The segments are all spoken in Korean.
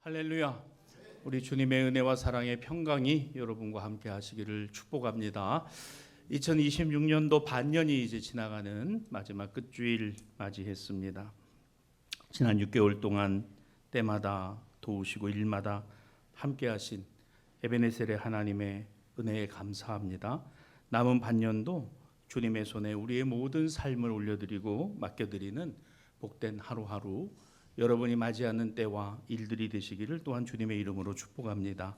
할렐루야. 우리 주님의 은혜와 사랑의 평강이 여러분과 함께 하시기를 축복합니다. 2026년도 반년이 이제 지나가는 마지막 끝주일 맞이했습니다. 지난 6개월 동안 때마다 도우시고 일마다 함께 하신 에베네셀의 하나님의 은혜에 감사합니다. 남은 반년도 주님의 손에 우리의 모든 삶을 올려드리고 맡겨드리는 복된 하루하루 여러분이 맞이하는 때와 일들이 되시기를 또한 주님의 이름으로 축복합니다.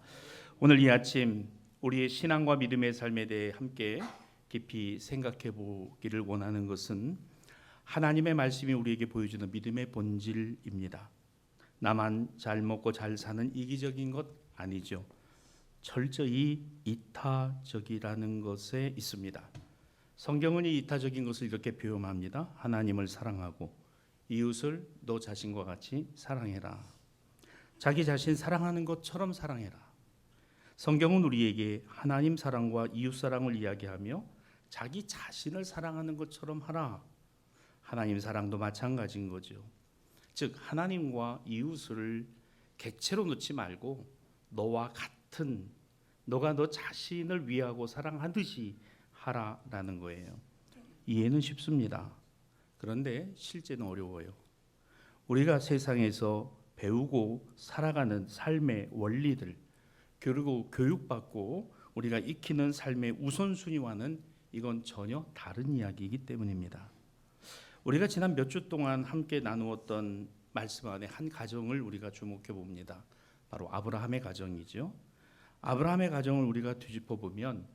오늘 이 아침 우리의 신앙과 믿음의 삶에 대해 함께 깊이 생각해 보기를 원하는 것은 하나님의 말씀이 우리에게 보여주는 믿음의 본질입니다. 나만 잘 먹고 잘 사는 이기적인 것 아니죠. 철저히 이타적이라는 것에 있습니다. 성경은 이 이타적인 것을 이렇게 표현합니다. 하나님을 사랑하고 이웃을 너 자신과 같이 사랑해라. 자기 자신 사랑하는 것처럼 사랑해라. 성경은 우리에게 하나님 사랑과 이웃 사랑을 이야기하며 자기 자신을 사랑하는 것처럼 하라. 하나님 사랑도 마찬가지인 거죠. 즉 하나님과 이웃을 객체로 놓지 말고 너와 같은, 너가 너 자신을 위하고 사랑하듯이 하라라는 거예요. 이해는 쉽습니다. 그런데 실제는 어려워요. 우리가 세상에서 배우고 살아가는 삶의 원리들, 그리고 교육받고 우리가 익히는 삶의 우선순위와는 이건 전혀 다른 이야기이기 때문입니다. 우리가 지난 몇 주 동안 함께 나누었던 말씀 안에 한 가정을 우리가 주목해 봅니다. 바로 아브라함의 가정이죠. 아브라함의 가정을 우리가 뒤집어 보면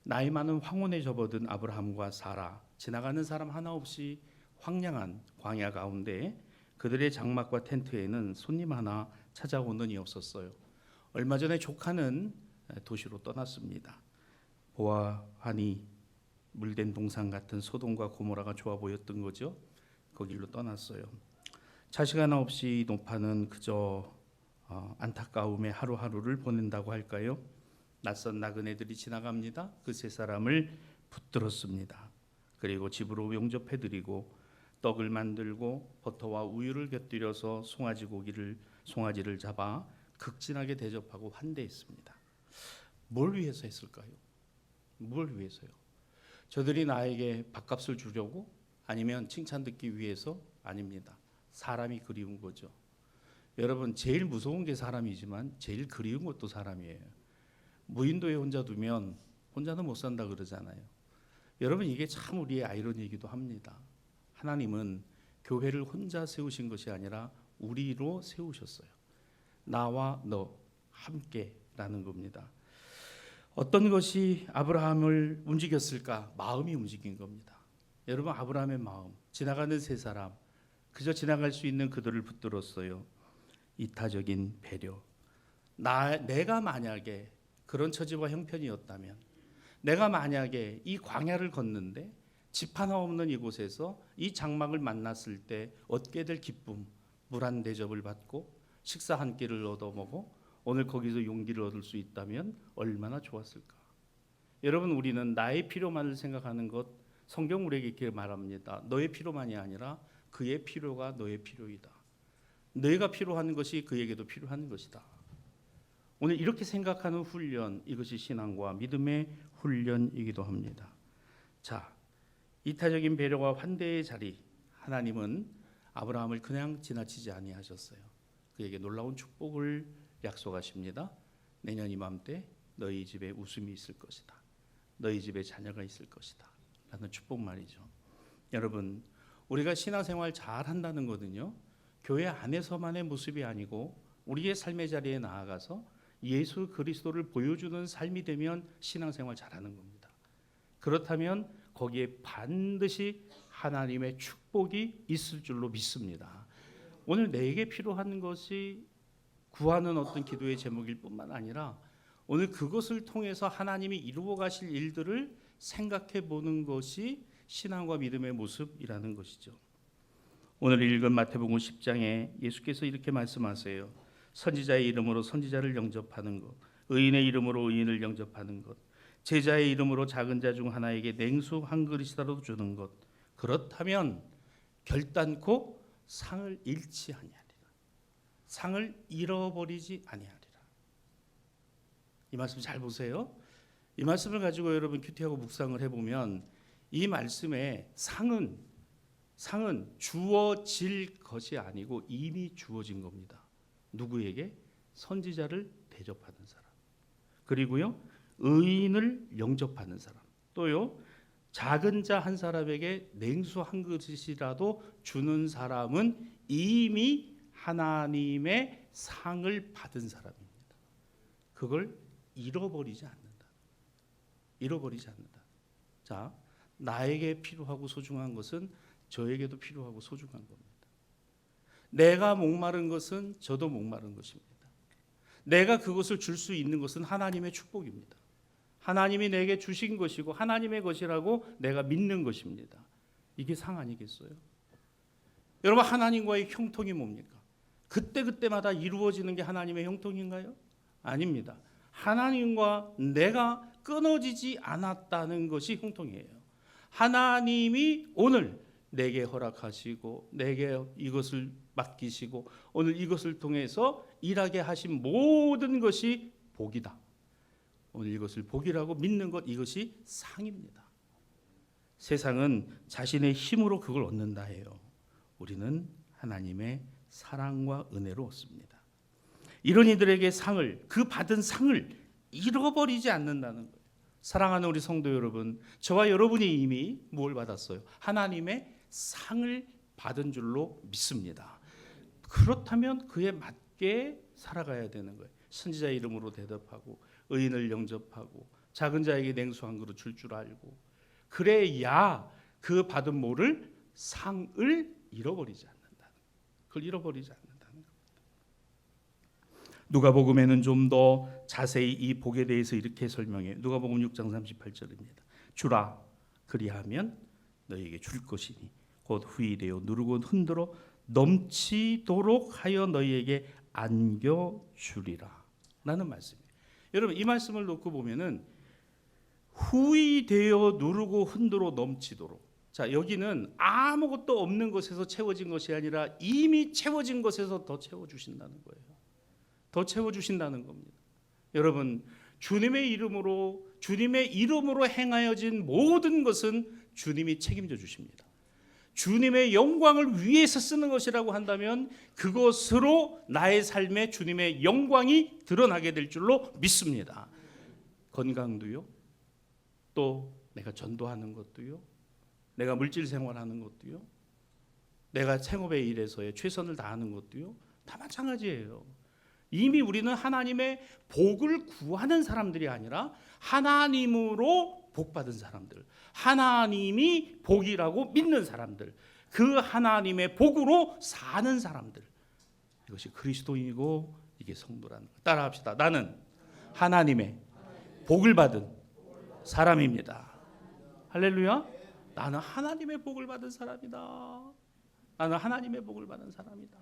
나이 많은 황혼에 접어든 아브라함과 사라, 지나가는 사람 하나 없이 황량한 광야 가운데 그들의 장막과 텐트에는 손님 하나 찾아오는 이 없었어요. 얼마 전에 조카는 도시로 떠났습니다. 보아하니 물된 동산 같은 소돔과 고모라가 좋아 보였던 거죠. 거길로 떠났어요. 자식 하나 없이 노파는 그저 안타까움의 하루하루를 보낸다고 할까요? 낯선 나그네들이 지나갑니다. 그 세 사람을 붙들었습니다. 그리고 집으로 용접해드리고 떡을 만들고 버터와 우유를 곁들여서 송아지를 잡아 극진하게 대접하고 환대했습니다. 뭘 위해서 했을까요? 뭘 위해서요? 저들이 나에게 밥값을 주려고? 아니면 칭찬 듣기 위해서? 아닙니다. 사람이 그리운 거죠. 여러분, 제일 무서운 게 사람이지만 제일 그리운 것도 사람이에요. 무인도에 혼자 두면 혼자는 못 산다 그러잖아요. 여러분, 이게 참 우리의 아이러니이기도 합니다. 하나님은 교회를 혼자 세우신 것이 아니라 우리로 세우셨어요. 나와 너 함께라는 겁니다. 어떤 것이 아브라함을 움직였을까? 마음이 움직인 겁니다. 여러분, 아브라함의 마음, 지나가는 세 사람, 그저 지나갈 수 있는 그들을 붙들었어요. 이타적인 배려. 내가 만약에 그런 처지와 형편이었다면, 내가 만약에 이 광야를 걷는데 집 하나 없는 이곳에서 이 장막을 만났을 때 얻게 될 기쁨, 물 한 대접을 받고 식사 한 끼를 얻어먹어 오늘 거기서 용기를 얻을 수 있다면 얼마나 좋았을까. 여러분, 우리는 나의 필요만을 생각하는 것, 성경 우리에게 이렇게 말합니다. 너의 필요만이 아니라 그의 필요가 너의 필요이다. 너희가 필요한 것이 그에게도 필요한 것이다. 오늘 이렇게 생각하는 훈련, 이것이 신앙과 믿음의 훈련이기도 합니다. 자, 이타적인 배려와 환대의 자리, 하나님은 아브라함을 그냥 지나치지 아니하셨어요. 그에게 놀라운 축복을 약속하십니다. 내년 이맘때 너희 집에 웃음이 있을 것이다. 너희 집에 자녀가 있을 것이다. 라는 축복 말이죠. 여러분, 우리가 신앙생활 잘 한다는 것은요, 교회 안에서만의 모습이 아니고 우리의 삶의 자리에 나아가서 예수 그리스도를 보여주는 삶이 되면 신앙생활 잘하는 겁니다. 그렇다면 거기에 반드시 하나님의 축복이 있을 줄로 믿습니다. 오늘 내게 필요한 것이 구하는 어떤 기도의 제목일 뿐만 아니라 오늘 그것을 통해서 하나님이 이루어 가실 일들을 생각해 보는 것이 신앙과 믿음의 모습이라는 것이죠. 오늘 읽은 마태복음 10장에 예수께서 이렇게 말씀하세요. 선지자의 이름으로 선지자를 영접하는 것, 의인의 이름으로 의인을 영접하는 것, 제자의 이름으로 작은 자 중 하나에게 냉수 한 그릇이라도 주는 것, 그렇다면 결단코 상을 잃지 아니하리라. 상을 잃어버리지 아니하리라. 이 말씀 잘 보세요. 이 말씀을 가지고 여러분 큐티하고 묵상을 해보면 이 말씀에 상은 주어질 것이 아니고 이미 주어진 겁니다. 누구에게? 선지자를 대접하는 사람, 그리고요 의인을 영접하는 사람, 또요 작은 자 한 사람에게 냉수 한 그릇이라도 주는 사람은 이미 하나님의 상을 받은 사람입니다. 그걸 잃어버리지 않는다. 잃어버리지 않는다. 자, 나에게 필요하고 소중한 것은 저에게도 필요하고 소중한 겁니다. 내가 목마른 것은 저도 목마른 것입니다. 내가 그것을 줄 수 있는 것은 하나님의 축복입니다. 하나님이 내게 주신 것이고 하나님의 것이라고 내가 믿는 것입니다. 이게 상 아니겠어요? 여러분, 하나님과의 형통이 뭡니까? 그때그때마다 이루어지는 게 하나님의 형통인가요? 아닙니다. 하나님과 내가 끊어지지 않았다는 것이 형통이에요. 하나님이 오늘 내게 허락하시고 내게 이것을 맡기시고 오늘 이것을 통해서 일하게 하신 모든 것이 복이다. 오늘 이것을 복이라고 믿는 것, 이것이 상입니다. 세상은 자신의 힘으로 그걸 얻는다 해요. 우리는 하나님의 사랑과 은혜로 얻습니다. 이런 이들에게 상을, 그 받은 상을 잃어버리지 않는다는 거예요. 사랑하는 우리 성도 여러분, 저와 여러분이 이미 뭘 받았어요? 하나님의 상을 받은 줄로 믿습니다. 그렇다면 그에 맞게 살아가야 되는 거예요. 선지자 이름으로 대답하고 의인을 영접하고 작은 자에게 냉수 한 그릇 줄 줄 알고, 그래야 그 받은 뭐를? 상을 잃어버리지 않는다. 그걸 잃어버리지 않는다는 겁니다. 누가복음에는 좀 더 자세히 이 복에 대해서 이렇게 설명해요. 누가복음 6장 38절입니다. 주라, 그리하면 너희에게 줄 것이니 곧 후일되어 누르고 흔들어 넘치도록 하여 너희에게 안겨주리라 라는 말씀이에요. 여러분, 이 말씀을 놓고 보면은 후이되어 누르고 흔들어 넘치도록, 자, 여기는 아무것도 없는 것에서 채워진 것이 아니라 이미 채워진 것에서 더 채워주신다는 거예요. 더 채워주신다는 겁니다. 여러분, 주님의 이름으로 행하여진 모든 것은 주님이 책임져 주십니다. 주님의 영광을 위해서 쓰는 것이라고 한다면 그것으로 나의 삶에 주님의 영광이 드러나게 될 줄로 믿습니다. 건강도요, 또 내가 전도하는 것도요, 내가 물질 생활하는 것도요, 내가 생업의 일에서의 최선을 다하는 것도요, 다 마찬가지예요. 이미 우리는 하나님의 복을 구하는 사람들이 아니라 하나님으로 복받은 사람들, 하나님이 복이라고 믿는 사람들, 그 하나님의 복으로 사는 사람들, 이것이 그리스도인이고 이게 성도라는 거. 따라합시다. 나는 하나님의 복을 받은 사람입니다. 할렐루야. 나는 하나님의 복을 받은 사람이다. 나는 하나님의 복을 받은 사람이다.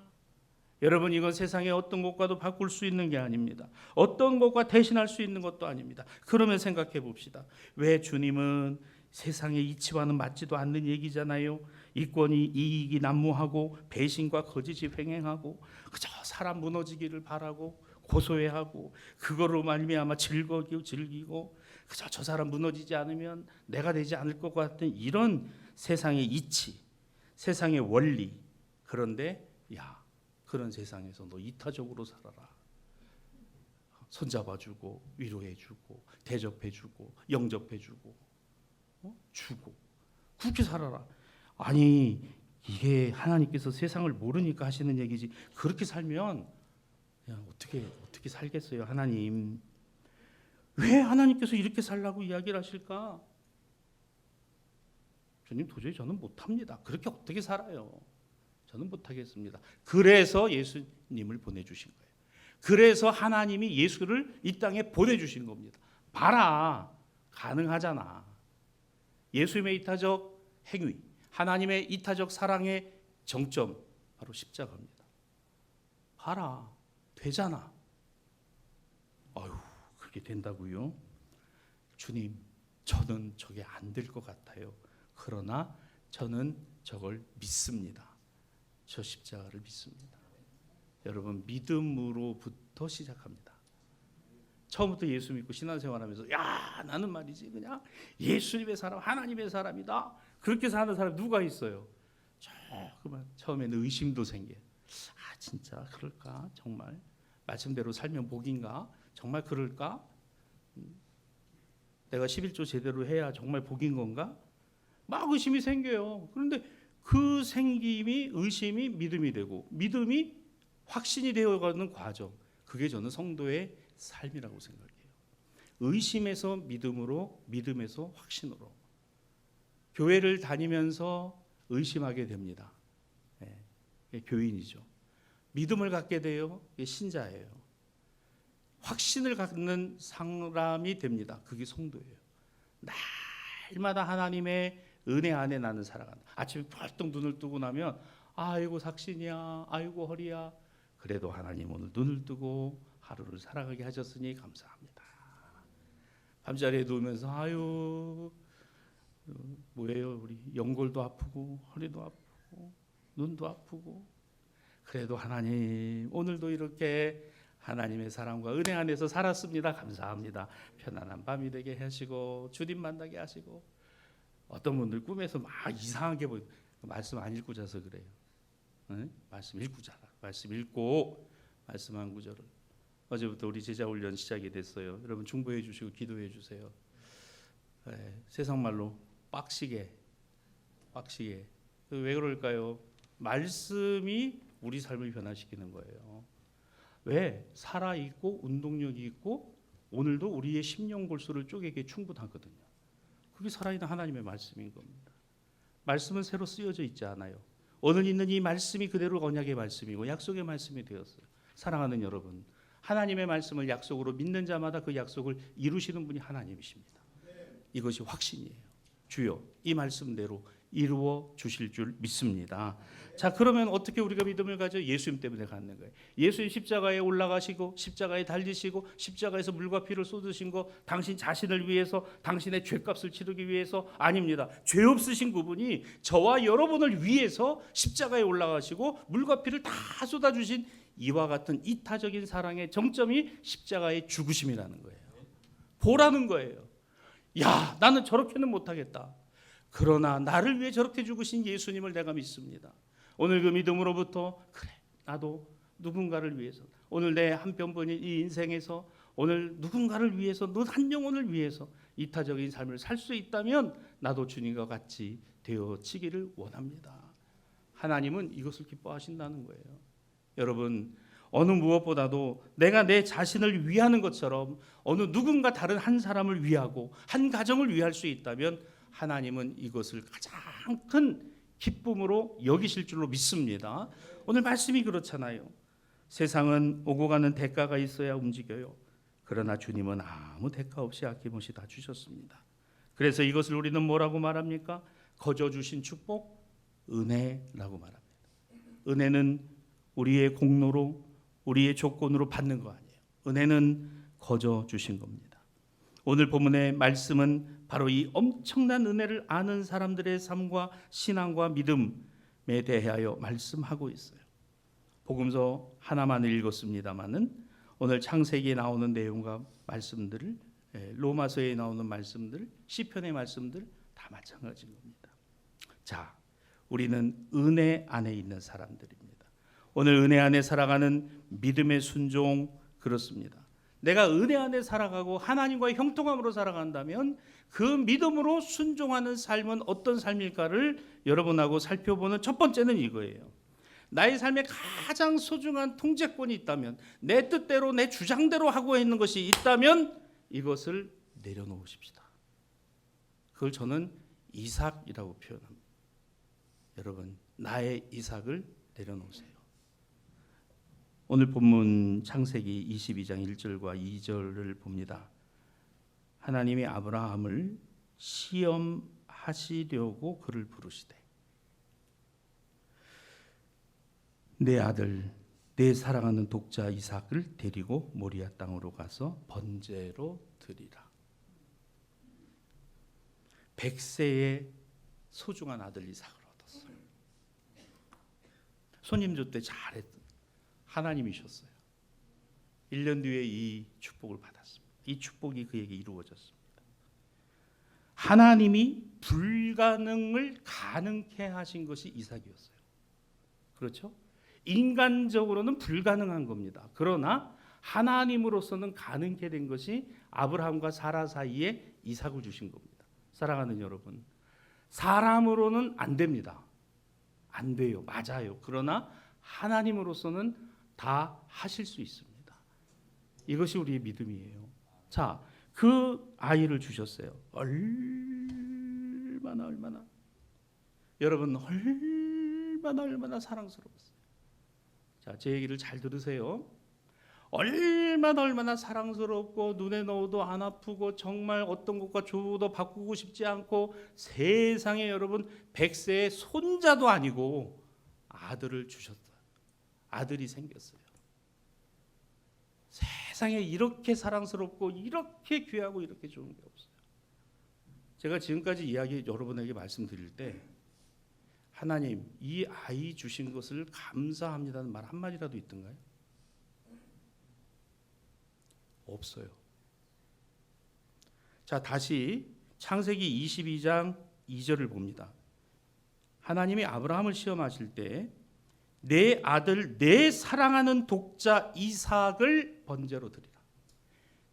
여러분, 이건 세상의 어떤 것과도 바꿀 수 있는 게 아닙니다. 어떤 것과 대신할 수 있는 것도 아닙니다. 그러면 생각해 봅시다. 왜 주님은 세상의 이치와는 맞지도 않는 얘기잖아요. 이권이 이익이 난무하고 배신과 거짓이 횡행하고 그저 사람 무너지기를 바라고 고소해하고 그거로 말미암아 즐기고 그저 저 사람 무너지지 않으면 내가 되지 않을 것 같은 이런 세상의 이치, 세상의 원리. 그런데 그런 세상에서 너 이타적으로 살아라. 손잡아주고 위로해주고 대접해주고 영접해주고 주고 그렇게 살아라. 아니, 이게 하나님께서 세상을 모르니까 하시는 얘기지. 그렇게 살면 그냥 어떻게 살겠어요? 하나님, 왜 하나님께서 이렇게 살라고 이야기를 하실까? 주님, 도저히 저는 못합니다. 그렇게 어떻게 살아요? 저는 못하겠습니다. 그래서 예수님을 보내주신 거예요. 그래서 하나님이 예수를 이 땅에 보내주신 겁니다. 봐라, 가능하잖아. 예수님의 이타적 행위, 하나님의 이타적 사랑의 정점, 바로 십자가입니다. 봐라, 되잖아. 그게 된다고요? 주님, 저는 저게 안 될 것 같아요. 그러나 저는 저걸 믿습니다. 저 십자가를 믿습니다. 여러분 믿음으로부터 시작합니다. 처음부터 예수 믿고 신앙생활하면서 야 나는 말이지 그냥 예수님의 사람 하나님의 사람이다 그렇게 사는 사람 누가 있어요? 조금만 처음에는 의심도 생겨. 아 진짜 그럴까? 정말 말씀대로 살면 복인가? 정말 그럴까? 내가 11조 제대로 해야 정말 복인 건가? 막 의심이 생겨요. 그런데 그 생김이 의심이 믿음이 되고 믿음이 확신이 되어가는 과정, 그게 저는 성도의 삶이라고 생각해요. 의심에서 믿음으로, 믿음에서 확신으로. 교회를 다니면서 의심하게 됩니다. 네, 교인이죠. 믿음을 갖게 돼요. 신자예요. 확신을 갖는 사람이 됩니다. 그게 성도예요. 날마다 하나님의 은혜 안에 나는 살아간다. 아침에 벌떡 눈을 뜨고 나면 아이고 삭신이야, 아이고 허리야. 그래도 하나님 오늘 눈을 뜨고 하루를 살아가게 하셨으니 감사합니다. 밤자리에 누우면서 아유 뭐예요 우리 연골도 아프고 허리도 아프고 눈도 아프고 그래도 하나님 오늘도 이렇게 하나님의 사랑과 은혜 안에서 살았습니다. 감사합니다. 편안한 밤이 되게 하시고 주님 만나게 하시고 어떤 분들 꿈에서 막 이상하게 보이고 말씀 안 읽고 자서 그래요. 네? 말씀 읽고 자라. 말씀 읽고 말씀 한 구절을 어제부터 우리 제자 훈련 시작이 됐어요. 여러분 중보해 주시고 기도해 주세요. 네, 세상 말로 빡시게 왜 그럴까요? 말씀이 우리 삶을 변화시키는 거예요. 왜? 살아있고 운동력이 있고 오늘도 우리의 심령 골수를 쪼개기에 충분하거든요. 그게 살아있는 하나님의 말씀인 겁니다. 말씀은 새로 쓰여져 있지 않아요. 오늘 있는 이 말씀이 그대로 언약의 말씀이고 약속의 말씀이 되었어요. 사랑하는 여러분, 하나님의 말씀을 약속으로 믿는 자마다 그 약속을 이루시는 분이 하나님이십니다. 이것이 확신이에요. 주여 이 말씀대로 이루어 주실 줄 믿습니다. 자, 그러면 어떻게 우리가 믿음을 가져? 예수님 때문에 갖는 거예요. 예수님 십자가에 올라가시고 십자가에 달리시고 십자가에서 물과 피를 쏟으신 거 당신 자신을 위해서 당신의 죄값을 치르기 위해서 아닙니다. 죄 없으신 그분이 저와 여러분을 위해서 십자가에 올라가시고 물과 피를 다 쏟아주신 이와 같은 이타적인 사랑의 정점이 십자가의 죽으심이라는 거예요. 보라는 거예요. 야, 나는 저렇게는 못하겠다. 그러나 나를 위해 저렇게 죽으신 예수님을 내가 믿습니다. 오늘 그 믿음으로부터 그래 나도 누군가를 위해서 오늘 내 한편뿐인 이 인생에서 오늘 누군가를 위해서 너 한 영혼을 위해서 이타적인 삶을 살 수 있다면 나도 주님과 같이 되어지기를 원합니다. 하나님은 이것을 기뻐하신다는 거예요. 여러분 어느 무엇보다도 내가 내 자신을 위하는 것처럼 어느 누군가 다른 한 사람을 위하고 한 가정을 위할 수 있다면 하나님은 이것을 가장 큰 기쁨으로 여기실 줄로 믿습니다. 오늘 말씀이 그렇잖아요. 세상은 오고 가는 대가가 있어야 움직여요. 그러나 주님은 아무 대가 없이 아낌없이 다 주셨습니다. 그래서 이것을 우리는 뭐라고 말합니까? 거저 주신 축복, 은혜라고 말합니다. 은혜는 우리의 공로로 우리의 조건으로 받는 거 아니에요. 은혜는 거저 주신 겁니다. 오늘 본문의 말씀은 바로 이 엄청난 은혜를 아는 사람들의 삶과 신앙과 믿음에 대하여 말씀하고 있어요. 복음서 하나만 읽었습니다마는 오늘 창세기에 나오는 내용과 말씀들을 로마서에 나오는 말씀들, 시편의 말씀들 다 마찬가지인 겁니다. 자, 우리는 은혜 안에 있는 사람들입니다. 오늘 은혜 안에 살아가는 믿음의 순종 그렇습니다. 내가 은혜 안에 살아가고 하나님과의 형통함으로 살아간다면 그 믿음으로 순종하는 삶은 어떤 삶일까를 여러분하고 살펴보는 첫 번째는 이거예요. 나의 삶에 가장 소중한 통제권이 있다면 내 뜻대로 내 주장대로 하고 있는 것이 있다면 이것을 내려놓으십시다. 그걸 저는 이삭이라고 표현합니다. 여러분 나의 이삭을 내려놓으세요. 오늘 본문 창세기 22장 1절과 2절을 봅니다. 하나님이 아브라함을 시험하시려고 그를 부르시되 내 아들 내 사랑하는 독자 이삭을 데리고 모리아 땅으로 가서 번제로 드리라. 100세의 소중한 아들 이삭을 얻었어요. 손님 줄 때 잘했던 하나님이셨어요. 1년 뒤에 이 축복을 받았습니다. 이 축복이 그에게 이루어졌습니다. 하나님이 불가능을 가능케 하신 것이 이삭이었어요. 그렇죠? 인간적으로는 불가능한 겁니다. 그러나 하나님으로서는 가능케 된 것이 아브라함과 사라 사이에 이삭을 주신 겁니다. 사랑하는 여러분, 사람으로는 안 됩니다. 안 돼요. 맞아요. 그러나 하나님으로서는 다 하실 수 있습니다. 이것이 우리의 믿음이에요. 자, 그 아이를 주셨어요. 얼마나 여러분 얼마나 사랑스러웠어요. 자, 제 얘기를 잘 들으세요. 얼마나 사랑스럽고 눈에 넣어도 안 아프고 정말 어떤 것과 조도 바꾸고 싶지 않고 세상에 여러분 100세의 손자도 아니고 아들을 주셨다. 아들이 생겼어요. 세상에 이렇게 사랑스럽고 이렇게 귀하고 이렇게 좋은 게 없어요. 제가 지금까지 이야기 여러분에게 말씀드릴 때 하나님 이 아이 주신 것을 감사합니다는 말 한마디라도 있던가요? 없어요. 자, 다시 창세기 22장 2절을 봅니다. 하나님이 아브라함을 시험하실 때 내 아들 내 사랑하는 독자 이삭을 번제로 드리라.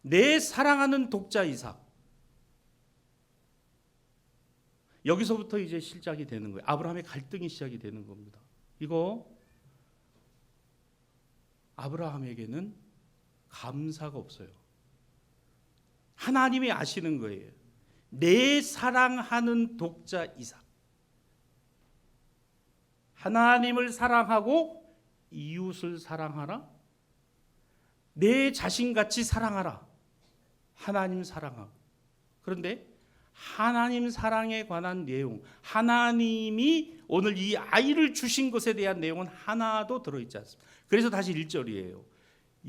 내 사랑하는 독자 이삭. 여기서부터 이제 시작이 되는 거예요. 아브라함의 갈등이 시작이 되는 겁니다. 이거 아브라함에게는 감사가 없어요. 하나님이 아시는 거예요. 내 사랑하는 독자 이삭. 하나님을 사랑하고 이웃을 사랑하라. 내 자신같이 사랑하라. 하나님 사랑하고. 그런데 하나님 사랑에 관한 내용, 하나님이 오늘 이 아이를 주신 것에 대한 내용은 하나도 들어있지 않습니다. 그래서 다시 1절이에요.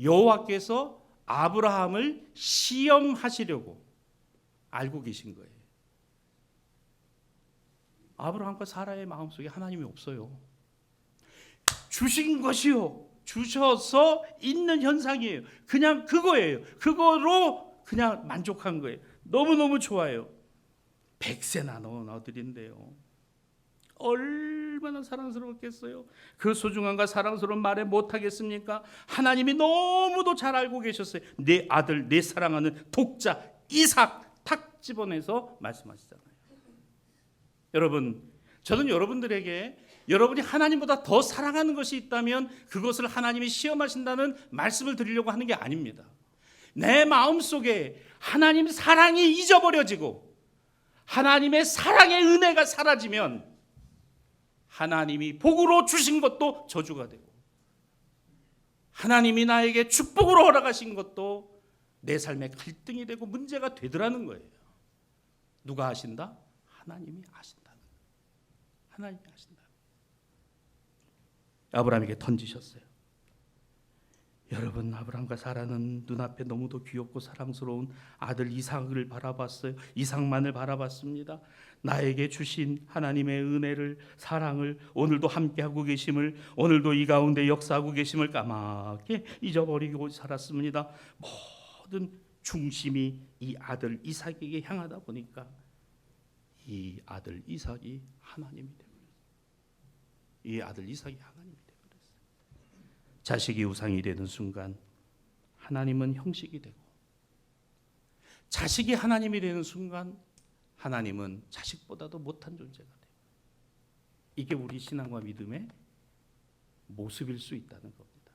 여호와께서 아브라함을 시험하시려고 알고 계신 거예요. 아브라함과 사라의 마음속에 하나님이 없어요. 주신 것이요. 주셔서 있는 현상이에요. 그냥 그거예요. 그거로 그냥 만족한 거예요. 너무너무 좋아요. 100세나 넣은 아들인데요. 얼마나 사랑스러웠겠어요. 그 소중함과 사랑스러운 말에 못하겠습니까? 하나님이 너무도 잘 알고 계셨어요. 내 아들, 내 사랑하는 독자 이삭 탁 집어내서 말씀하시잖아요. 여러분, 저는 여러분들에게 여러분이 하나님보다 더 사랑하는 것이 있다면 그것을 하나님이 시험하신다는 말씀을 드리려고 하는 게 아닙니다. 내 마음속에 하나님 사랑이 잊어버려지고 하나님의 사랑의 은혜가 사라지면 하나님이 복으로 주신 것도 저주가 되고 하나님이 나에게 축복으로 허락하신 것도 내 삶의 갈등이 되고 문제가 되더라는 거예요. 누가 하신다? 하나님이 하신다는 거예요. 하나님이 하신다. 아브라함에게 던지셨어요. 여러분, 아브라함과 사라는 눈앞에 너무도 귀엽고 사랑스러운 아들 이삭을 바라봤어요. 이삭만을 바라봤습니다. 나에게 주신 하나님의 은혜를, 사랑을, 오늘도 함께하고 계심을, 오늘도 이 가운데 역사하고 계심을 까맣게 잊어버리고 살았습니다. 모든 중심이 이 아들 이삭에게 향하다 보니까 이 아들 이삭이 하나님이 되어버렸어요. 이 아들 이삭이 하나님이 되어버렸어요. 자식이 우상이 되는 순간 하나님은 형식이 되고, 자식이 하나님이 되는 순간 하나님은 자식보다도 못한 존재가 돼요. 이게 우리 신앙과 믿음의 모습일 수 있다는 겁니다.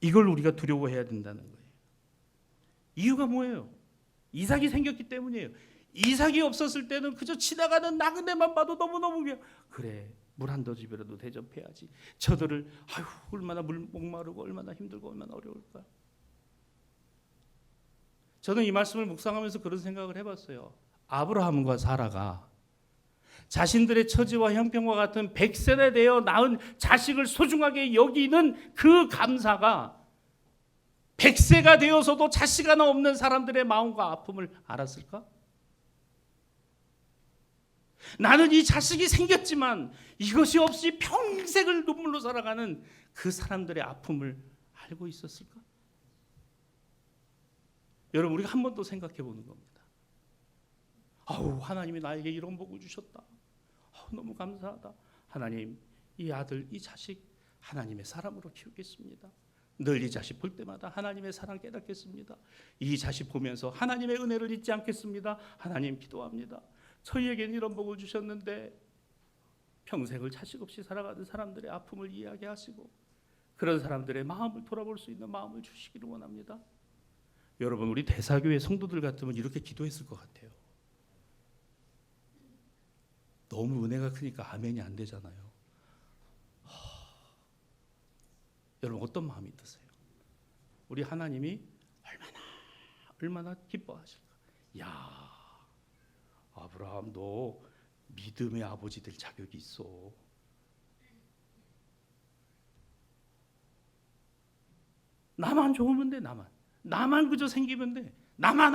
이걸 우리가 두려워해야 된다는 거예요. 이유가 뭐예요? 이삭이 생겼기 때문이에요. 이삭이 없었을 때는 그저 지나가는 나그네만 봐도 너무너무 그래, 물 한 더집이라도 대접해야지. 저들을 아유 얼마나 목마르고 얼마나 힘들고 얼마나 어려울까. 저는 이 말씀을 묵상하면서 그런 생각을 해봤어요. 아브라함과 사라가 자신들의 처지와 형편과 같은 100세나 되어 낳은 자식을 소중하게 여기는 그 감사가 100세가 되어서도 자식 하나 없는 사람들의 마음과 아픔을 알았을까? 나는 이 자식이 생겼지만 이것이 없이 평생을 눈물로 살아가는 그 사람들의 아픔을 알고 있었을까? 여러분, 우리가 한 번 더 생각해 보는 겁니다. 아우, 하나님이 나에게 이런 복을 주셨다. 아우, 너무 감사하다. 하나님, 이 아들, 이 자식 하나님의 사람으로 키우겠습니다. 늘 이 자식 볼 때마다 하나님의 사랑 깨닫겠습니다. 이 자식 보면서 하나님의 은혜를 잊지 않겠습니다. 하나님, 기도합니다. 저희에게는 이런 복을 주셨는데 평생을 자식 없이 살아가는 사람들의 아픔을 이해하게 하시고 그런 사람들의 마음을 돌아볼 수 있는 마음을 주시기를 원합니다. 여러분, 우리 대사교회 성도들 같으면 이렇게 기도했을 것 같아요. 너무 은혜가 크니까 아멘이 안 되잖아요. 여러분, 어떤 마음이 드세요? 우리 하나님이 얼마나 기뻐하실까? 야, 아브라함, 너 믿음의 아버지 될 자격이 있어. 나만 좋으면 돼. 나만 그저 생기면 돼. 나만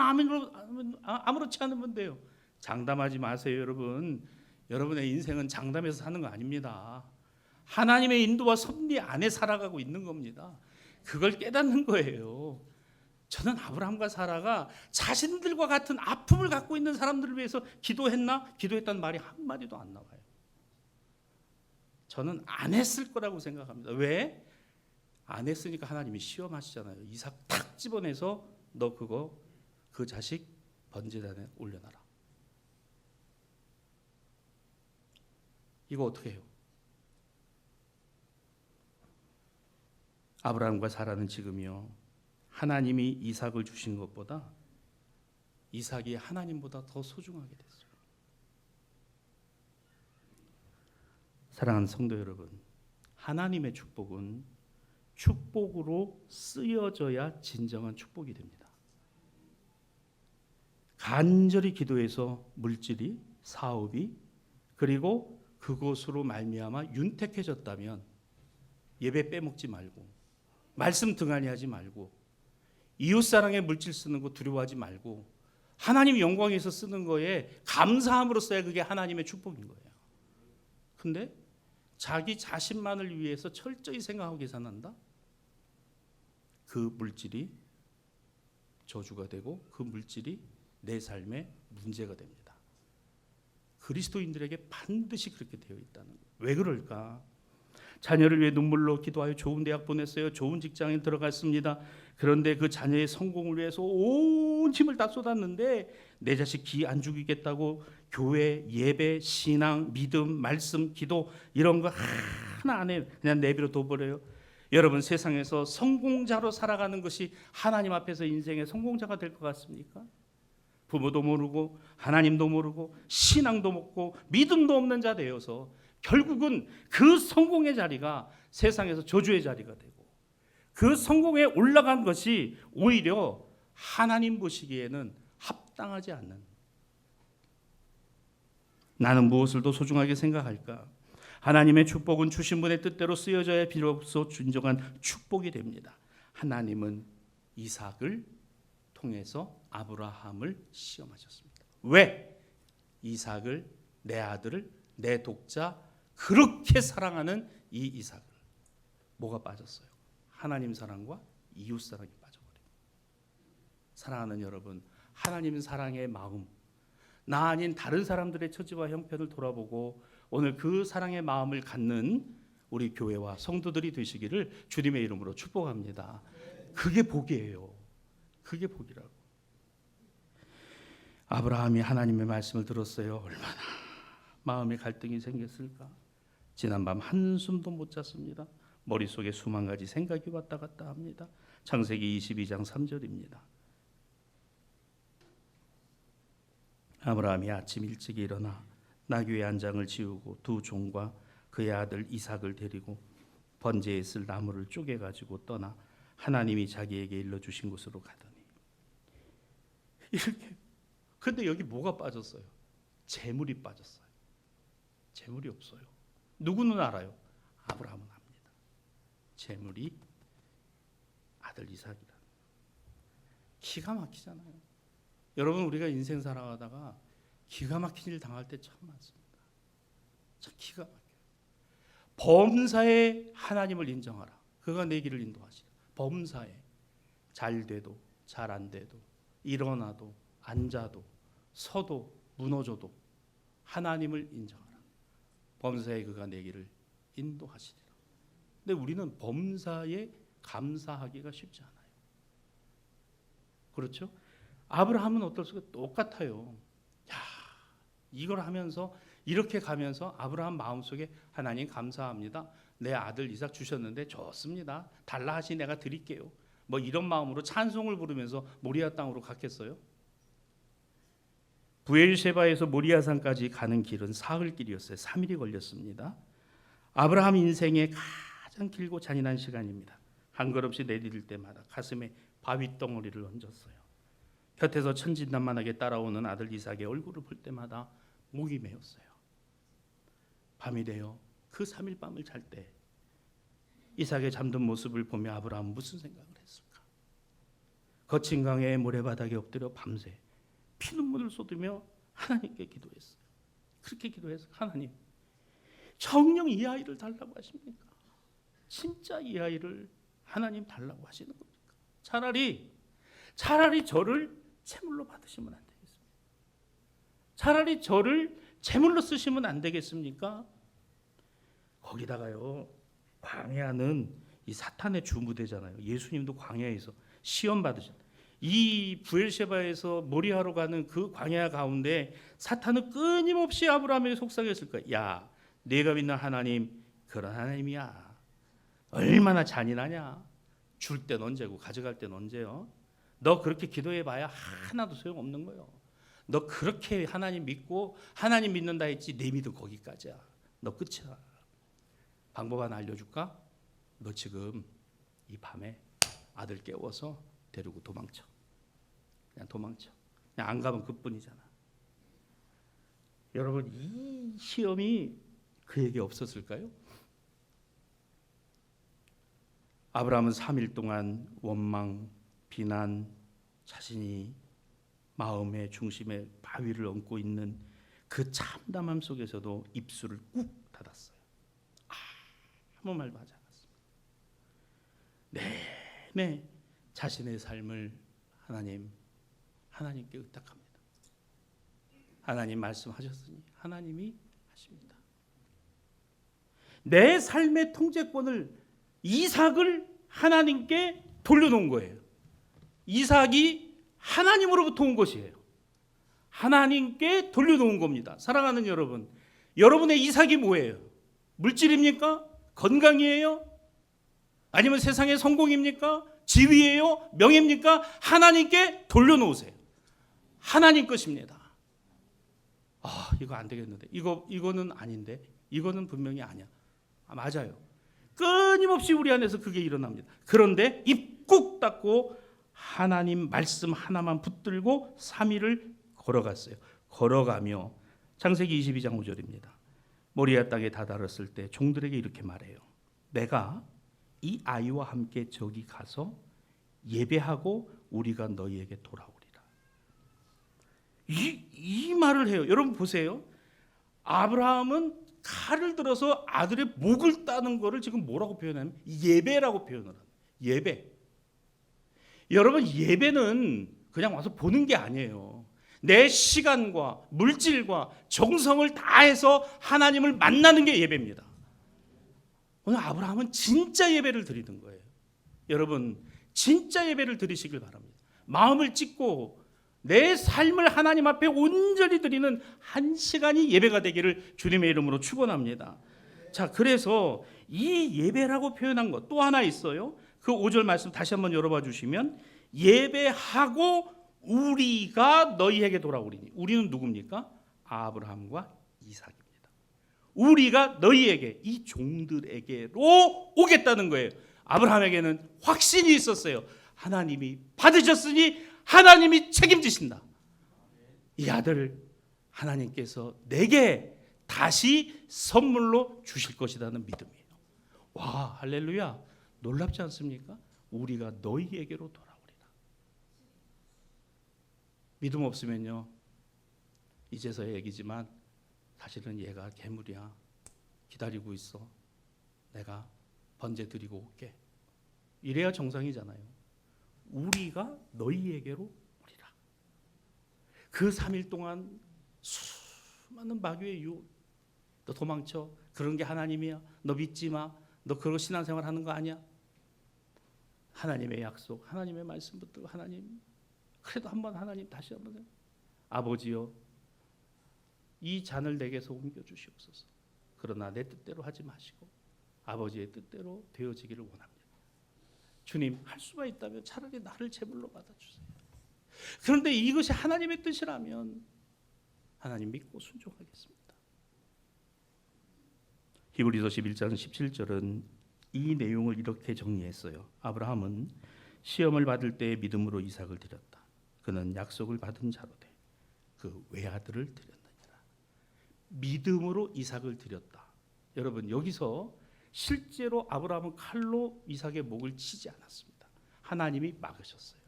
아무렇지 않으면 돼요. 장담하지 마세요, 여러분. 여러분의 인생은 장담해서 사는 거 아닙니다. 하나님의 인도와 섭리 안에 살아가고 있는 겁니다. 그걸 깨닫는 거예요. 저는 아브라함과 사라가 자신들과 같은 아픔을 갖고 있는 사람들을 위해서 기도했나? 기도했다는 말이 한마디도 안 나와요. 저는 안 했을 거라고 생각합니다. 왜? 안 했으니까 하나님이 시험하시잖아요. 이삭 탁 집어내서 너 그 자식 번제단에 올려놔라. 이거 어떻게 해요? 아브라함과 사라는 지금요, 하나님이 이삭을 주신 것보다 이삭이 하나님보다 더 소중하게 됐어요. 사랑하는 성도 여러분, 하나님의 축복은 축복으로 쓰여져야 진정한 축복이 됩니다. 간절히 기도해서 물질이, 사업이, 그리고 그것으로 말미암아 윤택해졌다면 예배 빼먹지 말고, 말씀 등한히하지 말고, 이웃사랑에 물질 쓰는 거 두려워하지 말고 하나님 영광에 서 쓰는 거에 감사함으로 써야 그게 하나님의 축복인 거예요. 근데 자기 자신만을 위해서 철저히 생각하고 계산한다? 그 물질이 저주가 되고 그 물질이 내 삶에 문제가 됩니다. 그리스도인들에게 반드시 그렇게 되어 있다는 거예요. 왜 그럴까? 자녀를 위해 눈물로 기도하여 좋은 대학 보냈어요. 좋은 직장에 들어갔습니다. 그런데 그 자녀의 성공을 위해서 온 힘을 다 쏟았는데 내 자식 기 안 죽이겠다고 교회, 예배, 신앙, 믿음, 말씀, 기도 이런 거 하나 안 해. 그냥 내버려 둬버려요. 여러분, 세상에서 성공자로 살아가는 것이 하나님 앞에서 인생의 성공자가 될 것 같습니까? 부모도 모르고 하나님도 모르고 신앙도 없고 믿음도 없는 자 되어서 결국은 그 성공의 자리가 세상에서 저주의 자리가 되고 그 성공에 올라간 것이 오히려 하나님 보시기에는 합당하지 않는, 나는 무엇을 더 소중하게 생각할까? 하나님의 축복은 주신 분의 뜻대로 쓰여져야 비로소 진정한 축복이 됩니다. 하나님은 이삭을 통해서 아브라함을 시험하셨습니다. 왜? 이삭을, 내 아들을, 내 독자, 그렇게 사랑하는 이 이삭을 뭐가 빠졌어요? 하나님 사랑과 이웃 사랑이 빠져버려요. 사랑하는 여러분, 하나님 사랑의 마음, 나 아닌 다른 사람들의 처지와 형편을 돌아보고 오늘 그 사랑의 마음을 갖는 우리 교회와 성도들이 되시기를 주님의 이름으로 축복합니다. 그게 복이에요. 그게 복이라고. 아브라함이 하나님의 말씀을 들었어요. 얼마나 마음의 갈등이 생겼을까? 지난밤 한숨도 못 잤습니다. 머릿속에 수만 가지 생각이 왔다 갔다 합니다. 창세기 22장 3절입니다. 아브라함이 아침 일찍 일어나 나귀의 한 장을 지우고 두 종과 그의 아들 이삭을 데리고 번제에 쓸 나무를 쪼개 가지고 떠나 하나님이 자기에게 일러주신 곳으로 가더니, 이렇게. 근데 여기 뭐가 빠졌어요? 재물이 빠졌어요. 재물이 없어요. 누구는 알아요? 아브라함은 압니다. 재물이 아들 이삭이다. 기가 막히잖아요. 여러분, 우리가 인생 살아가다가 기가 막힌 일 당할 때 참 많습니다. 참 기가 막혀요. 범사에 하나님을 인정하라. 그가 내 길을 인도하시라. 범사에 잘 돼도 잘 안 돼도 일어나도 앉아도 서도 무너져도 하나님을 인정하라. 범사에 그가 내 길을 인도하시리라. 근데 우리는 범사에 감사하기가 쉽지 않아요. 그렇죠? 아브라함은 어떨까? 똑같아요. 야, 이걸 하면서 이렇게 가면서 아브라함 마음속에 하나님 감사합니다. 내 아들 이삭 주셨는데 좋습니다. 달라 하시 내가 드릴게요. 뭐 이런 마음으로 찬송을 부르면서 모리아 땅으로 갔겠어요? 부엘셰바에서 모리아산까지 가는 길은 사흘 길이었어요. 3일이 걸렸습니다. 아브라함 인생의 가장 길고 잔인한 시간입니다. 한 걸음씩 내디딜 때마다 가슴에 바위덩어리를 얹었어요. 곁에서 천진난만하게 따라오는 아들 이삭의 얼굴을 볼 때마다 목이 메었어요. 밤이 되어 그 3일 밤을 잘 때 이삭의 잠든 모습을 보며 아브라함은 무슨 생각을 했을까? 거친 강의 모래바닥에 엎드려 밤새 피눈물을 쏟으며 하나님께 기도했어요. 그렇게 기도해서 하나님, 정녕 이 아이를 달라고 하십니까? 진짜 이 아이를 하나님 달라고 하시는 겁니까? 차라리 저를 제물로 받으시면 안 되겠습니까? 차라리 저를 제물로 쓰시면 안 되겠습니까? 거기다가요, 광야는 이 사탄의 주무대잖아요. 예수님도 광야에서 시험 받으셨어요. 이 부엘셰바에서 모리아로 가는 그 광야 가운데 사탄은 끊임없이 아브라함에게 속삭였을 거야. 야, 네가 믿는 하나님 그런 하나님이야. 얼마나 잔인하냐. 줄 땐 언제고 가져갈 땐 언제요? 너 그렇게 기도해봐야 하나도 소용없는 거예요. 너 그렇게 하나님 믿고 하나님 믿는다 했지 내 믿음 거기까지야. 너 끝이야. 방법 하나 알려줄까? 너 지금 이 밤에 아들 깨워서 데리고 도망쳐. 그냥 도망쳐. 그냥 안 가면 그뿐이잖아. 여러분, 이 시험이 그에게 없었을까요? 아브라함은 3일 동안 원망, 비난, 자신이 마음의 중심에 바위를 얹고 있는 그 참담함 속에서도 입술을 꾹 닫았어요. 아무 말도 하지 않았습니다. 내내 자신의 삶을 하나님께 의탁합니다. 하나님 말씀하셨으니 하나님이 하십니다. 내 삶의 통제권을 이삭을 하나님께 돌려놓은 거예요. 이삭이 하나님으로부터 온 것이에요. 하나님께 돌려놓은 겁니다. 사랑하는 여러분, 여러분의 이삭이 뭐예요? 물질입니까? 건강이에요? 아니면 세상의 성공입니까? 지위예요? 명예입니까? 하나님께 돌려놓으세요. 하나님 것입니다. 이거 안 되겠는데, 이거는 아닌데, 이거는 분명히 아니야. 맞아요. 끊임없이 우리 안에서 그게 일어납니다. 그런데 입 꾹 닫고 하나님 말씀 하나만 붙들고 3일을 걸어갔어요. 걸어가며 창세기 22장 5절입니다. 모리아 땅에 다다랐을 때 종들에게 이렇게 말해요. 내가 이 아이와 함께 저기 가서 예배하고 우리가 너희에게 돌아오리라. 이 말을 해요. 여러분 보세요. 아브라함은 칼을 들어서 아들의 목을 따는 것을 지금 뭐라고 표현하냐면 예배라고 표현을 합니다. 예배. 여러분, 예배는 그냥 와서 보는 게 아니에요. 내 시간과 물질과 정성을 다해서 하나님을 만나는 게 예배입니다. 오늘 아브라함은 진짜 예배를 드리는 거예요. 여러분, 진짜 예배를 드리시길 바랍니다. 마음을 찢고 내 삶을 하나님 앞에 온전히 드리는 한 시간이 예배가 되기를 주님의 이름으로 축원합니다. 자, 그래서 이 예배라고 표현한 것 또 하나 있어요. 그 5절 말씀 다시 한번 열어봐 주시면, 예배하고 우리가 너희에게 돌아오리니. 우리는 누굽니까? 아브라함과 이삭입니다. 우리가 너희에게, 이 종들에게로 오겠다는 거예요. 아브라함에게는 확신이 있었어요. 하나님이 받으셨으니 하나님이 책임지신다. 이 아들을 하나님께서 내게 다시 선물로 주실 것이라는 믿음이에요. 와, 할렐루야. 놀랍지 않습니까? 우리가 너희에게로 돌아오리라. 믿음 없으면요, 이제서야 얘기지만 사실은 얘가 괴물이야. 기다리고 있어. 내가 번제 드리고 올게. 이래야 정상이잖아요. 우리가 너희에게로 오리라. 그 3일 동안 수많은 마귀의 유혹. 너 도망쳐. 그런 게 하나님이야. 너 믿지 마. 너 그런 신앙생활 하는 거 아니야. 하나님의 약속, 하나님의 말씀 붙들고 하나님, 그래도 한번 하나님 다시 한번 아버지여 이 잔을 내게서 옮겨 주시옵소서. 그러나 내 뜻대로 하지 마시고 아버지의 뜻대로 되어지기를 원합니다. 주님, 할 수가 있다면 차라리 나를 제물로 받아주세요. 그런데 이것이 하나님의 뜻이라면 하나님 믿고 순종하겠습니다. 히브리서 11장 17절은 이 내용을 이렇게 정리했어요. 아브라함은 시험을 받을 때 믿음으로 이삭을 드렸다. 그는 약속을 받은 자로 돼 그 외아들을 드렸느니라. 믿음으로 이삭을 드렸다. 여러분, 여기서 실제로 아브라함은 칼로 이삭의 목을 치지 않았습니다. 하나님이 막으셨어요.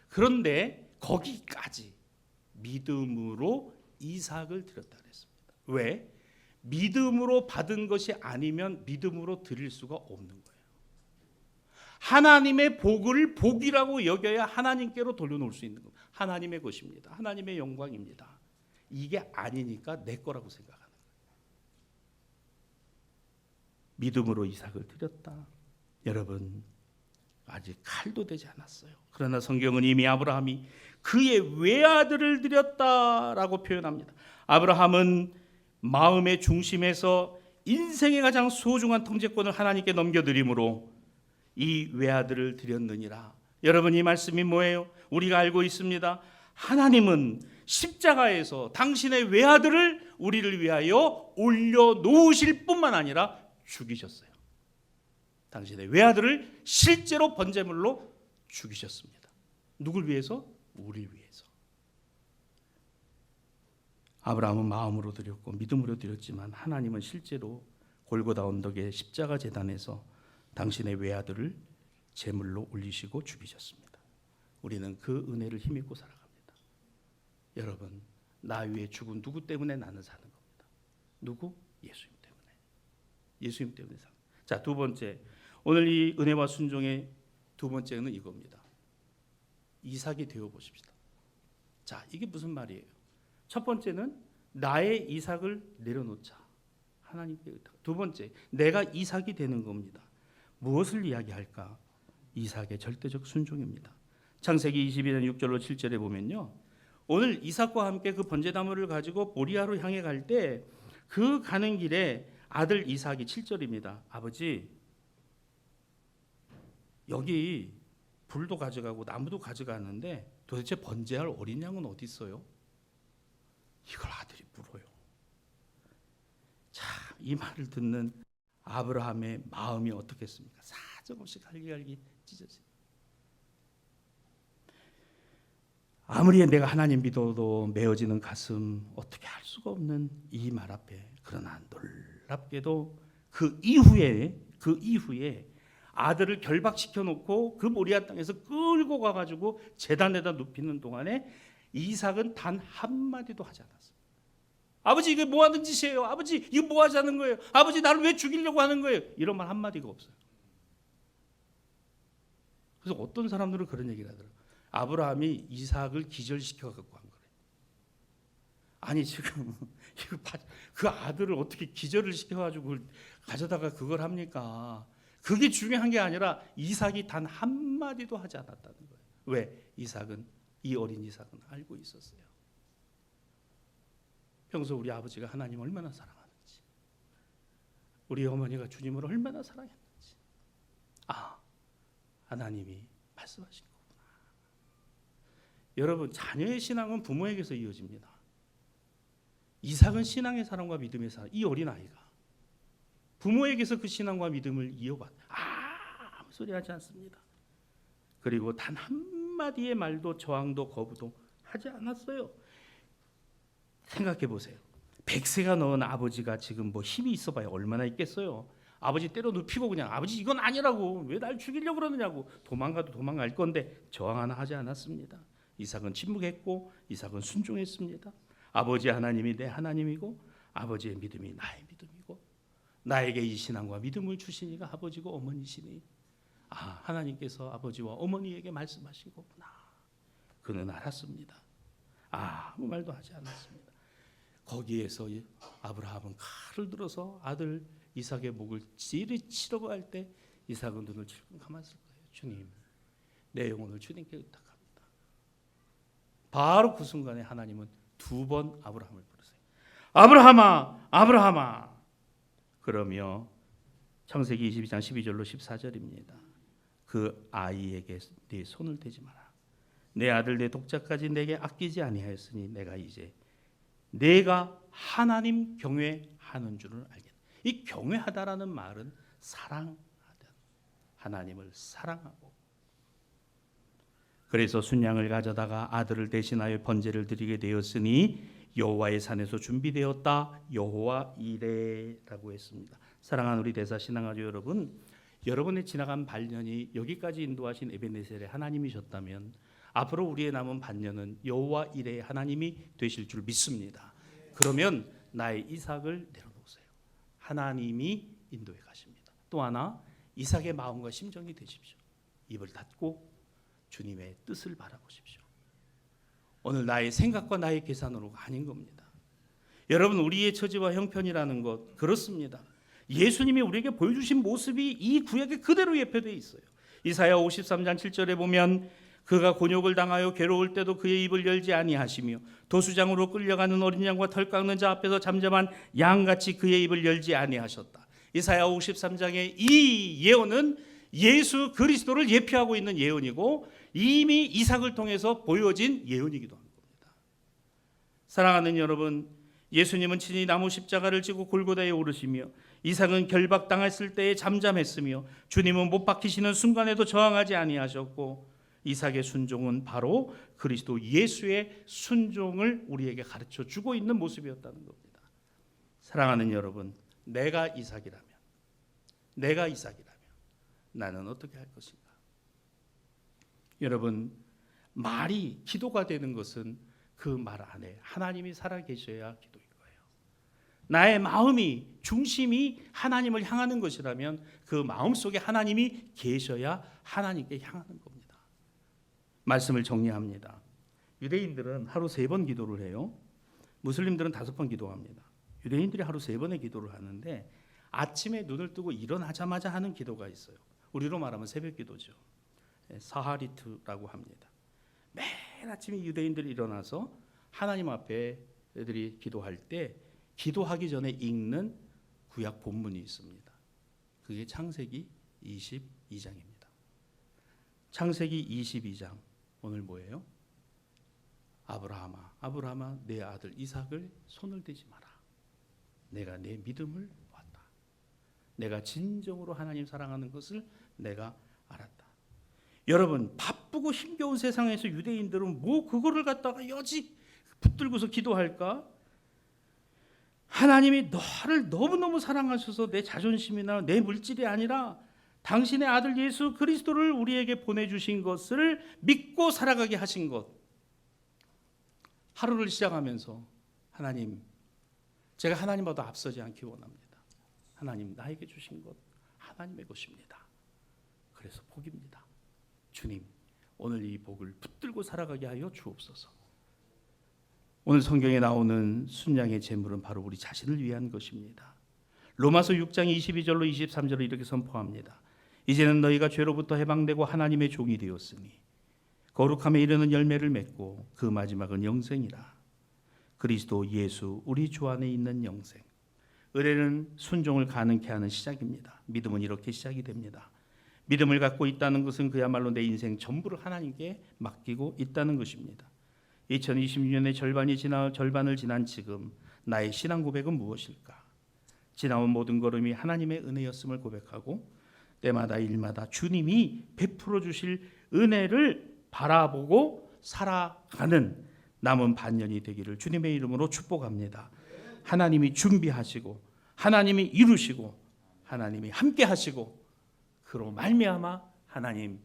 그런데 거기까지 믿음으로 이삭을 드렸다 그랬습니다. 왜? 믿음으로 받은 것이 아니면 믿음으로 드릴 수가 없는 거예요. 하나님의 복을 복이라고 여겨야 하나님께로 돌려놓을 수 있는 겁니다. 하나님의 것입니다. 하나님의 영광입니다. 이게 아니니까 내 거라고 생각하는 거예요. 믿음으로 이삭을 드렸다. 여러분, 아직 칼도 되지 않았어요. 그러나 성경은 이미 아브라함이 그의 외아들을 드렸다라고 표현합니다. 아브라함은 마음의 중심에서 인생의 가장 소중한 통제권을 하나님께 넘겨드림으로 이 외아들을 드렸느니라. 여러분, 이 말씀이 뭐예요? 우리가 알고 있습니다. 하나님은 십자가에서 당신의 외아들을 우리를 위하여 올려놓으실 뿐만 아니라 죽이셨어요. 당신의 외아들을 실제로 번제물로 죽이셨습니다. 누굴 위해서? 우리를 위해서. 아브라함은 마음으로 드렸고 믿음으로 드렸지만 하나님은 실제로 골고다 언덕의 십자가 제단에서 당신의 외아들을 제물로 올리시고 죽이셨습니다. 우리는 그 은혜를 힘입고 살아갑니다. 여러분, 나 위에 죽은 누구 때문에 나는 사는 겁니다. 누구? 예수님 때문에. 예수님 때문에 사는. 자, 두 번째, 오늘 이 은혜와 순종의 두 번째는 이겁니다. 이삭이 되어 보십시다. 자, 이게 무슨 말이에요? 첫 번째는 나의 이삭을 내려놓자. 하나님께 의탁. 두 번째, 내가 이삭이 되는 겁니다. 무엇을 이야기할까? 이삭의 절대적 순종입니다. 창세기 22장 6절로 7절에 보면요, 오늘 이삭과 함께 그 번제나무를 가지고 모리아로 향해 갈 때 그 가는 길에 아들 이삭이 7절입니다. 아버지, 여기 불도 가져가고 나무도 가져가는데 도대체 번제할 어린 양은 어디 있어요? 이걸 아들이 물어요. 자, 이 말을 듣는 아브라함의 마음이 어떻겠습니까? 사정없이 갈기갈기 찢어져요. 아무리 내가 하나님 믿어도 메어지는 가슴, 어떻게 할 수가 없는 이 말 앞에, 그러나 놀랍게도 그 이후에 아들을 결박시켜 놓고 그 모리아 땅에서 끌고 가가지고 제단에다 눕히는 동안에 이삭은 단 한마디도 하지 않았어요. 아버지, 이게 뭐 하는 짓이에요? 아버지, 이거 뭐 하자는 거예요? 아버지, 나를 왜 죽이려고 하는 거예요? 이런 말 한마디가 없어요. 그래서 어떤 사람들은 그런 얘기를 하더라고요. 아브라함이 이삭을 기절시켜 갖고 한 거래요. 아니, 지금 그 아들을 어떻게 기절을 시켜가지고 가져다가 그걸 합니까? 그게 중요한 게 아니라 이삭이 단 한마디도 하지 않았다는 거예요. 왜? 이 어린 이삭은 알고 있었어요. 평소 우리 아버지가 하나님을 얼마나 사랑하는지, 우리 어머니가 주님을 얼마나 사랑했는지, 하나님이 말씀하신 거구나. 여러분, 자녀의 신앙은 부모에게서 이어집니다. 이삭은 신앙의 사람과 믿음의 사람, 이 어린아이가 부모에게서 그 신앙과 믿음을 이어받, 아무 소리 하지 않습니다. 그리고 단 한마디의 말도 저항도 거부도 하지 않았어요. 생각해 보세요. 100세가 넘은 아버지가 지금 뭐 힘이 있어봐야 얼마나 있겠어요. 아버지 때려 눕히고 그냥, 아버지 이건 아니라고, 왜 날 죽이려고 그러느냐고, 도망가도 도망갈 건데 저항 하나 하지 않았습니다. 이삭은 침묵했고 이삭은 순종했습니다. 아버지 하나님이 내 하나님이고 아버지의 믿음이 나의 믿음이고 나에게 이 신앙과 믿음을 주시니가 아버지고 어머니시니 하나님께서 아버지와 어머니에게 말씀하신 거구나. 그는 알았습니다. 아무 말도 하지 않았습니다. 거기에서 아브라함은 칼을 들어서 아들 이삭의 목을 찌르치려고 할 때 이삭은 눈을 질끈 감았을 거예요. 주님, 내 영혼을 주님께 의탁합니다. 바로 그 순간에 하나님은 2번 아브라함을 부르세요. 아브라함아, 아브라함아. 그러며 창세기 22장 12절로 14절입니다. 그 아이에게 네 손을 대지 마라. 내 아들 내 독자까지 내게 아끼지 아니하였으니 내가 하나님 경외하는 줄을 알겠다. 이 경외하다라는 말은 사랑하다. 하나님을 사랑하고. 그래서 순양을 가져다가 아들을 대신하여 번제를 드리게 되었으니 여호와의 산에서 준비되었다. 여호와 이레라고 했습니다. 사랑하는 우리 대사 신앙가족 여러분, 여러분의 지나간 반년이 여기까지 인도하신 에베네셀의 하나님이셨다면 앞으로 우리의 남은 반년은 여호와 이레의 하나님이 되실 줄 믿습니다. 그러면 나의 이삭을 내려놓으세요. 하나님이 인도해 가십니다. 또 하나, 이삭의 마음과 심정이 되십시오. 입을 닫고 주님의 뜻을 바라보십시오. 오늘 나의 생각과 나의 계산으로가 아닌 겁니다. 여러분, 우리의 처지와 형편이라는 것 그렇습니다. 예수님이 우리에게 보여주신 모습이 이 구약에 그대로 예표되어 있어요. 이사야 53장 7절에 보면 그가 곤욕을 당하여 괴로울 때도 그의 입을 열지 아니하시며 도수장으로 끌려가는 어린 양과 털 깎는 자 앞에서 잠잠한 양같이 그의 입을 열지 아니하셨다. 이사야 53장의 이 예언은 예수 그리스도를 예표하고 있는 예언이고 이미 이삭을 통해서 보여진 예언이기도 한 겁니다. 사랑하는 여러분, 예수님은 친히 나무 십자가를 지고 골고다에 오르시며 이삭은 결박당했을 때에 잠잠했으며 주님은 못 박히시는 순간에도 저항하지 아니하셨고 이삭의 순종은 바로 그리스도 예수의 순종을 우리에게 가르쳐 주고 있는 모습이었다는 겁니다. 사랑하는 여러분, 내가 이삭이라면 나는 어떻게 할 것인가? 여러분, 말이 기도가 되는 것은 그 말 안에 하나님이 살아계셔야 기도인 거예요. 나의 마음이 중심이 하나님을 향하는 것이라면 그 마음 속에 하나님이 계셔야 하나님께 향하는 겁니다. 말씀을 정리합니다. 유대인들은 하루 3번 기도를 해요. 무슬림들은 5번 기도합니다. 유대인들이 하루 3번의 기도를 하는데 아침에 눈을 뜨고 일어나자마자 하는 기도가 있어요. 우리로 말하면 새벽 기도죠. 사하리투라고 합니다. 매일 아침에 유대인들이 일어나서 하나님 앞에 애들이 기도할 때 기도하기 전에 읽는 구약 본문이 있습니다. 그게 창세기 22장입니다. 창세기 22장 오늘 뭐예요? 아브라함아 내 아들 이삭을 손을 대지 마라. 내가 내 믿음을 보았다. 내가 진정으로 하나님 사랑하는 것을 내가 알았다. 여러분, 바쁘고 힘겨운 세상에서 유대인들은 뭐 그거를 갖다가 여지 붙들고서 기도할까? 하나님이 너를 너무너무 사랑하셔서 내 자존심이나 내 물질이 아니라 당신의 아들 예수 그리스도를 우리에게 보내주신 것을 믿고 살아가게 하신 것. 하루를 시작하면서 하나님, 제가 하나님보다 앞서지 않기 원합니다. 하나님, 나에게 주신 것 하나님의 것입니다. 그래서 복입니다. 주님, 오늘 이 복을 붙들고 살아가게 하여 주옵소서. 오늘 성경에 나오는 순양의 제물은 바로 우리 자신을 위한 것입니다. 로마서 6장 22절로 23절을 이렇게 선포합니다. 이제는 너희가 죄로부터 해방되고 하나님의 종이 되었으니 거룩함에 이르는 열매를 맺고 그 마지막은 영생이라. 그리스도 예수 우리 주 안에 있는 영생. 의뢰는 순종을 가능케 하는 시작입니다. 믿음은 이렇게 시작이 됩니다. 믿음을 갖고 있다는 것은 그야말로 내 인생 전부를 하나님께 맡기고 있다는 것입니다. 2026년의 절반을 지난 지금 나의 신앙 고백은 무엇일까? 지나온 모든 걸음이 하나님의 은혜였음을 고백하고 때마다 일마다 주님이 베풀어 주실 은혜를 바라보고 살아가는 남은 반년이 되기를 주님의 이름으로 축복합니다. 하나님이 준비하시고 하나님이 이루시고 하나님이 함께 하시고 그로 말미암아 하나님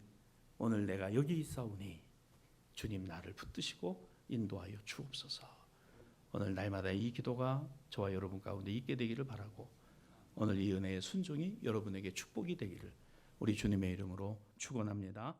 오늘 내가 여기 있사오니 주님 나를 붙드시고 인도하여 주옵소서. 오늘 날마다 이 기도가 저와 여러분 가운데 있게 되기를 바라고 오늘 이 은혜의 순종이 여러분에게 축복이 되기를 우리 주님의 이름으로 축원합니다.